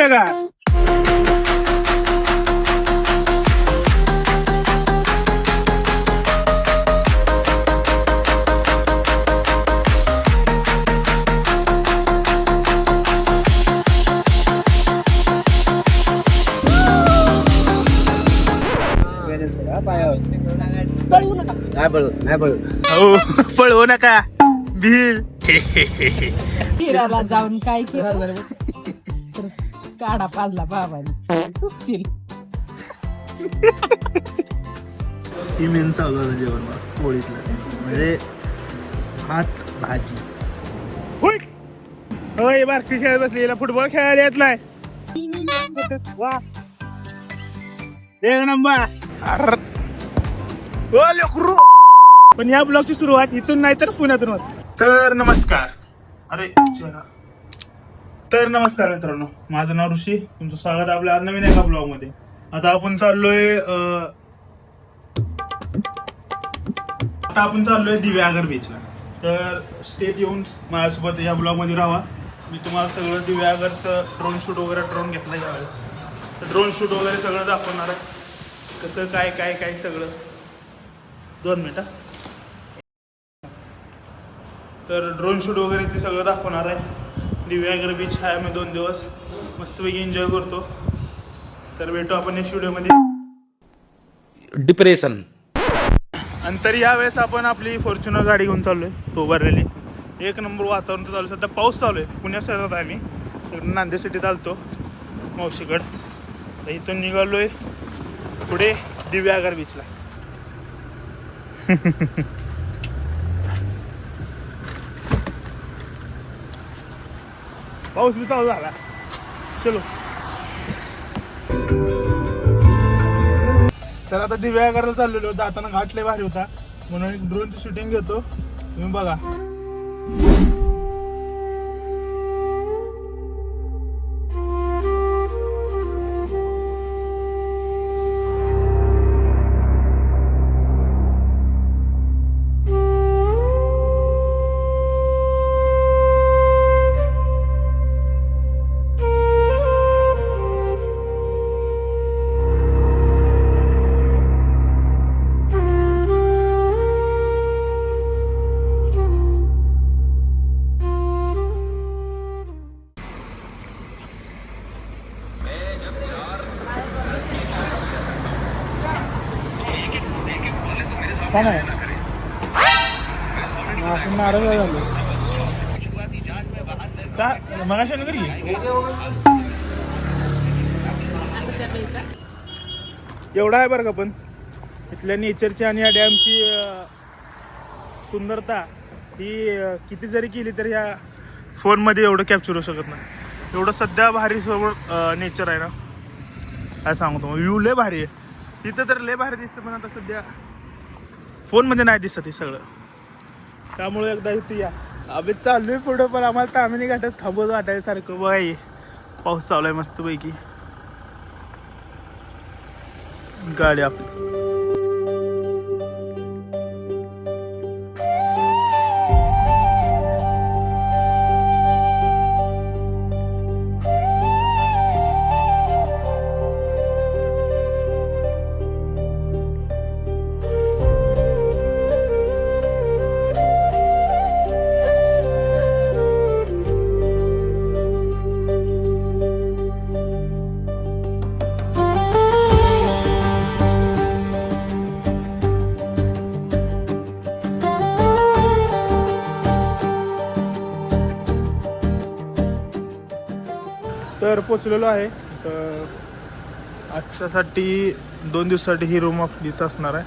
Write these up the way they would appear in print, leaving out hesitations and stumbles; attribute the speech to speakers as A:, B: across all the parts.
A: उठल्या का? पळवू नका भील.
B: फिरायला जाऊन काय केलं तर काढा पाजला बाबाने खूप चिल.
A: ती मेन चालू झालं जेवण पोळीतलं म्हणजे भात भाजी. होय भारती खेळत बसलेला फुटबॉल खेळायला येत नाही. वा एक नंबर. पण या ब्लॉगची सुरुवात इथून नाही तर पुण्यातून होत. तर नमस्कार. अरे तर नमस्कार मित्रांनो, माझं नाव ऋषी. तुमचं स्वागत आपल्या नवीन एका ब्लॉग मध्ये. आता आपण चाललोय दिव्यागर बीचला. तर स्टेट येऊन माझ्यासोबत या ब्लॉग मध्ये राहा. मी तुम्हाला सगळं दिव्यागरचं ड्रोन शूट वगैरे ड्रोन घेतला यावेळेस. तर ड्रोन शूट वगैरे सगळं दाखवणार आहे. कसं काय काय काय सगळं. 2 मिनिटं. तर ड्रोन शूट वगैरे ते सगळं दाखवणार आहे. दिव्यागर बीच आहे. आम्ही 2 दिवस मस्तपैकी एन्जॉय करतो. तर भेटू आपण नेक्स्ट व्हिडिओमध्ये.
C: डिप्रेशन.
A: आणि तरी यावेळेस आपण आपली फॉर्च्युनर गाडी घेऊन चाललोय तो भरलेली. एक नंबर वातावरण चालू आहे. सध्या पाऊस चालू आहे. पुण्या शहरात आहे. मी नांदेड सिटीत आलतो मावशीकड. तर इथून निघालोय पुढे दिव्यागर बीचला. पाऊस बी चालू झाला. चलो. तर आता दिव्यागरला चाललेलो. जाताना घाट लय भारी होता म्हणून एक ड्रोनची शूटिंग घेतो. तुम्ही बघा. काय नाही आपण नाराज झालो का मगाशी घरी. एवढा आहे बरं का. पण इथल्या नेचरची आणि या डॅमची सुंदरता ही किती जरी केली तरी ह्या फोनमध्ये एवढं कॅप्चर होऊ शकत नाही. एवढं सध्या भारी समोर नेचर आहे ना. काय सांगतो व्ह्यू लय भारी आहे. तिथं तर लय भारी दिसतं पण आता सध्या फोनमध्ये नाही दिसत हे सगळं. त्यामुळे एकदा इथे या. आम्ही चाललोय पुढं पण आम्हाला तामिनी घाटात थांबवत वाटायसारखं. बघा ये पाऊस चालू आहे मस्तपैकी. गाडी आपली तर पोचलेलो आहे. तर आजच्यासाठी 2 दिवसासाठी ही रूम आपली इथं असणार आहे.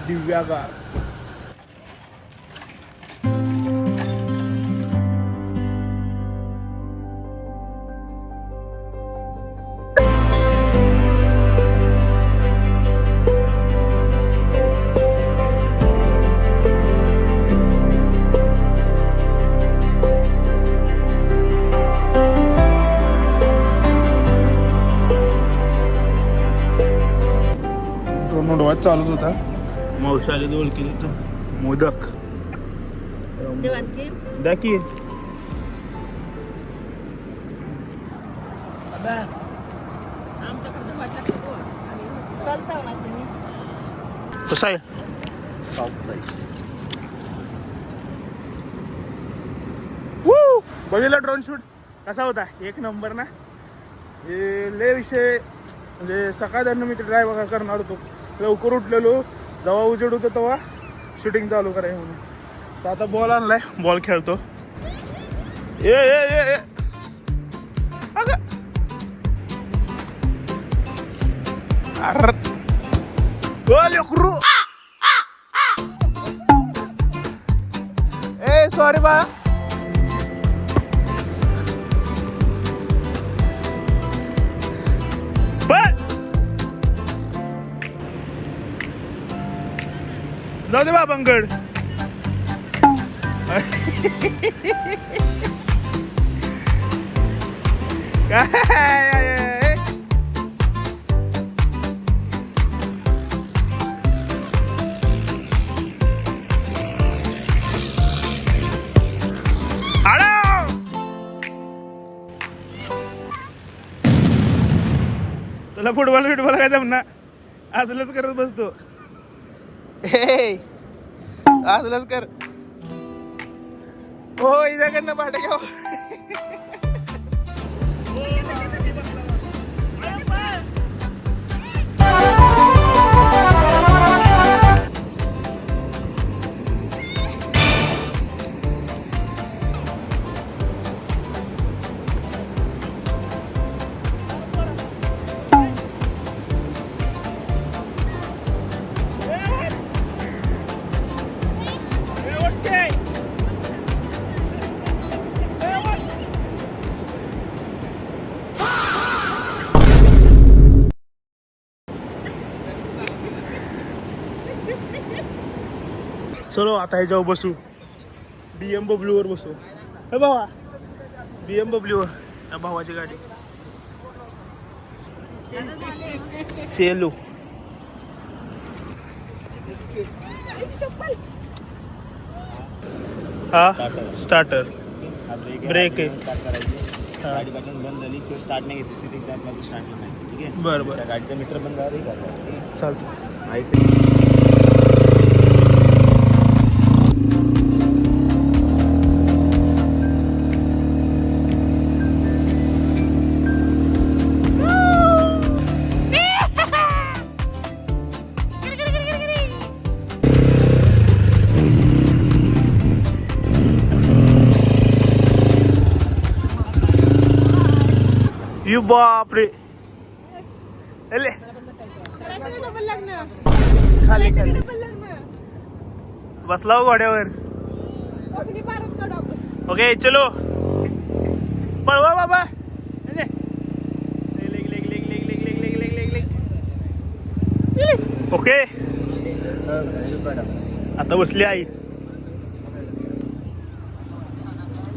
A: दिव्यागर. चालूच होता. मावशी आली ओळखी तिथं मोदक द्या की कसं आहे बघितलं ड्रोन शूट कसा होता एक नंबर ना हे लय विषय म्हणजे सकाळी मी ते ड्रायव्ह करणार होतो लवकर उठलेलो जेव्हा उजेड होतं तेव्हा शूटिंग चालू करायचं म्हणून तर आता बॉल आणलाय बॉल खेळतो ए ए ए ए अरे लेकरू ए सॉरी बा जाऊ दे बाबांकड काय तुला फुटबॉल काय जमना असलंच करत बसतो असलंच कर हो इकडनं पाठ घ्या चलो आता ह्याच्यावर बसू BMW वर बसू हे भावा BMW वर त्या भावाची गाडी सेलू हा स्टार्टर ब्रेक आहे
C: गाडी बटन बंद झाली किंवा स्टार्ट नाही घेतली सिटिंग त्यात स्टार्टला नाही ठीक आहे
A: बरं
C: गाडीचा मीटर बंद झाला
A: चालतं यू बापरे एले खाली खाली बसला हो घोड्यावर ओके चलो पळवा बाबा ओके आता बसली आई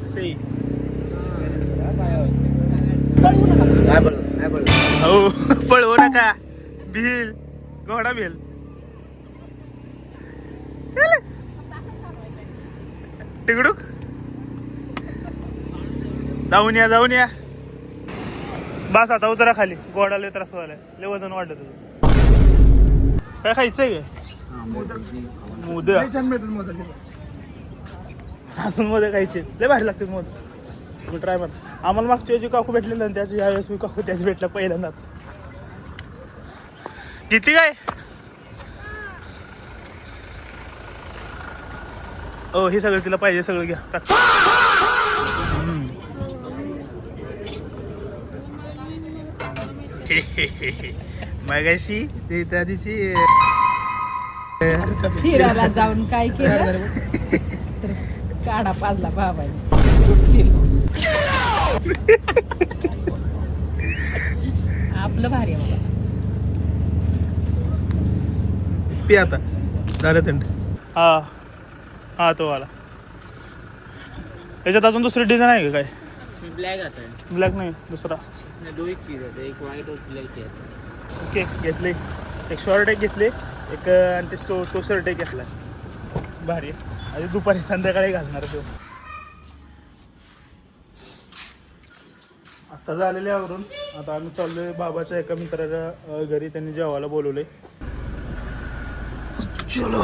A: सही हो पळवू नका भिल घोडा भिल टिकडूक जाऊन या बस आता उतरा खाली घोडा लय त्रास व्हायला लय वजन वाढलं तुझं काय खायचंय मोदक अजून मोदक खायचे लय भारी लागते मोदक मी ट्राय मार आम्हाला मागच्या वेळेस काकू भेटलेलं आणि त्याच्या यावेळेस मी काकू त्याच भेटला पहिल्यांदाच किती काय ओ हे सगळं तिला पाहिजे सगळं घ्या टाक मगाशी ते त्या दिवशी
B: फिरायला जाऊन काय केलं तर काढा पाजला बाबाने आपलं भारी आहे
A: पी आता झालं थंड हा हा तो आला याच्यात अजून दुसरी डिझाईन आहे का काय
C: ब्लॅक आता है
A: ब्लॅक नाही दुसरा
C: दो एक चीज है एक व्हाइट और ब्लैक है
A: ओके घेतले एक शॉर्ट एक घेतले एक आणि ते तो शर्ट एक घेतला भारी आणि दुपारी संध्याकाळी घालणार तो. आता झालेले आवरून आता आम्ही चाललोय बाबाच्या एका मित्राच्या घरी. त्यांनी जेवायला बोलवले. चलो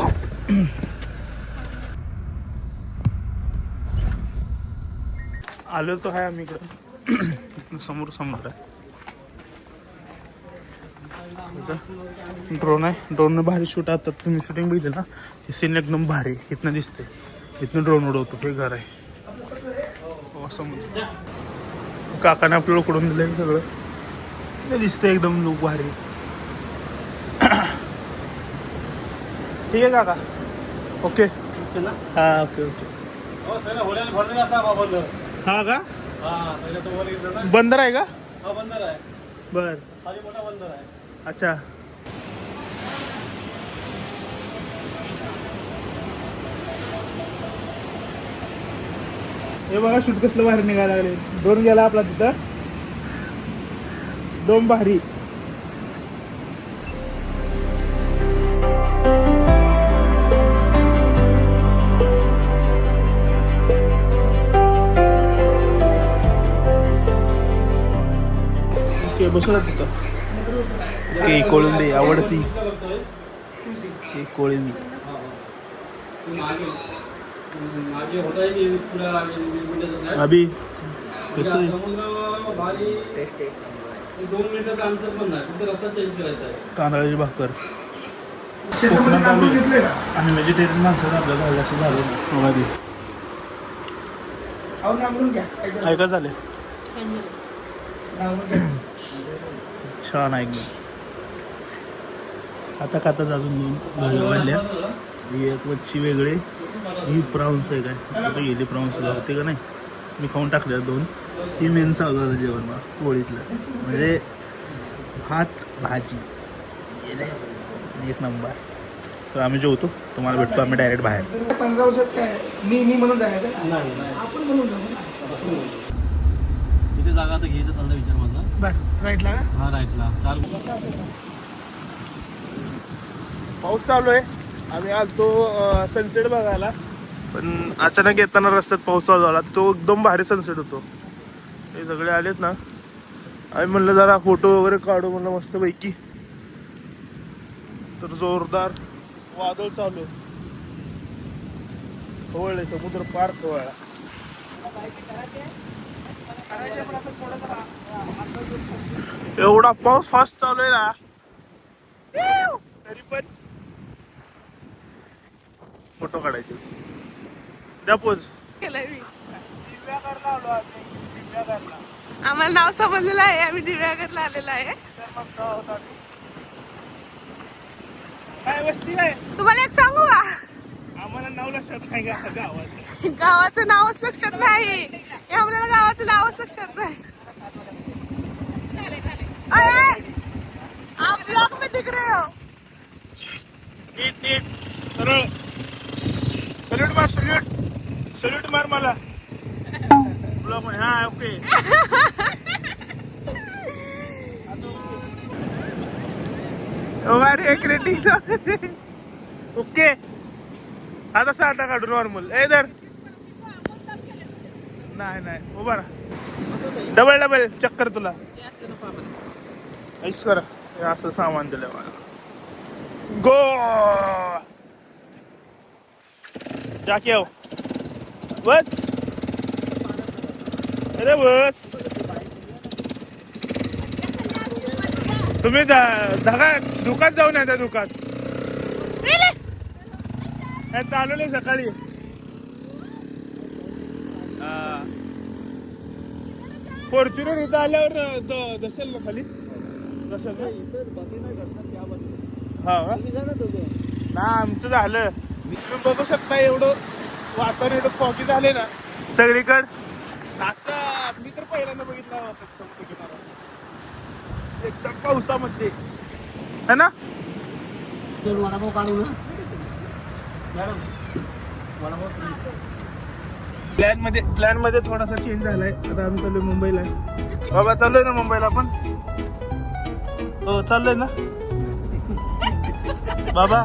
A: आलो तो आहे आम्ही इकडं. समोर समोर आहे ड्रोन आहे. ड्रोन भारी शूट. आता तुम्ही शूटिंग बघितलं ना, हे सीन एकदम भारी इथनं दिसते. इथनं ड्रोन उडवतो. हे घर आहे समोर. काकाने आपल्याला उकडून दिलंय सगळं. ते दिसतंय एकदम लुक भारी. ठीक आहे काका. ओके हा ओके ओके. हा का बंदर आहे का?
C: बंदर आहे.
A: बर
C: खाली मोठा बंदर आहे.
A: अच्छा. हे बघा शूट कसलं बाहेर निघायला लागले. ड्रोन गेला आपला तिथं. दोन भारी. बसला तिथं. के कोळंबी आवडती. के कोळंबी अभी तांदळाची भाकर. कोकणात आणि व्हेजिटेरियन माणसं आपल्याला झालं असं झालं आधी. काय काय झाले? छान आहे एकदम. खाता खाताच अजून दोन वाढल्या. ही एक मच्छी वेगळी. ही प्रॉन्स आहे काय आता गेली प्रॉन्स होते का नाही. मी खाऊन टाकल्या दोन. ही मेन चालू झालं जेवण मला पोळीतलं. म्हणजे भात भाजी एक नंबर. तर आम्ही जेवतो. तुम्हाला भेटतो आम्ही डायरेक्ट बाहेर.
D: 15 वर्षात काय मी म्हणून जायचं आपण म्हणून जाऊ.
C: इथे जागा आता घ्यायचा चालला विचार माझा.
D: राईटला का?
C: हा राईटला. चाल
A: पाऊस चालू आहे. आम्ही आलतो सनसेट बघायला. पण अचानक येताना रस्त्यात पाऊस चालू झाला. तो एकदम भारी सनसेट होतो. हे सगळे आलेत ना. आम्ही म्हणलं जरा फोटो वगैरे काढू म्हणलं मस्त पैकी. तर जोरदार वादळ चालू आहे. खवळले समुद्र पार खवळला. एवढा पाऊस फास्ट चालू आहे ना. तरी पण फोटो काढायचे. द्या पोज.
B: आम्हाला नाव समजलेलं आहे. आम्ही दिव्यागरला आलेलो आहे.
A: काय वस्ती काय
B: तुम्हाला एक सांगू का?
A: आम्हाला नाव लक्षात नाही का गावाचं.
B: गावाचं नावच लक्षात नाही. आम्हाला गावाचं नावच लक्षात नाही. अरे आप ब्लॉग में दिख रहे हो.
A: नीट नीट सरळ. सल्यूट मार सल्यूट. सल्यूट मार मला. ब्लॉग मध्ये. हा ओके. एक रेटिंग ओके. आता साधा काढू नॉर्मल. ए दर नाही नाही उभा राहा. डबल डबल चक्कर तुला. ऐश करा. हे असं सामान दिलं मला. गो जाके आओ. बस. अरे बस. तुम्ही धागा दुकान जाऊन या. त्या दुकान चालवले सकाळी. फॉर्च्युनर इथं आल्यावर दसेल ना खाली. हा ना आमचं झालं. तुम्ही बघू शकता एवढं वातावरण एवढं फॉगी झाले ना सगळीकडं. असं मी तर पहिल्यांदा बघितला समुद्र किनारा एकदम पावसामध्ये है ना.
C: वडापाव काढू ना.
A: प्लॅन मध्ये थोडासा चेंज झालाय. आता आम्ही चाललोय मुंबईला. बाबा चाललोय ना मुंबईला आपण. हो चाललोय ना बाबा.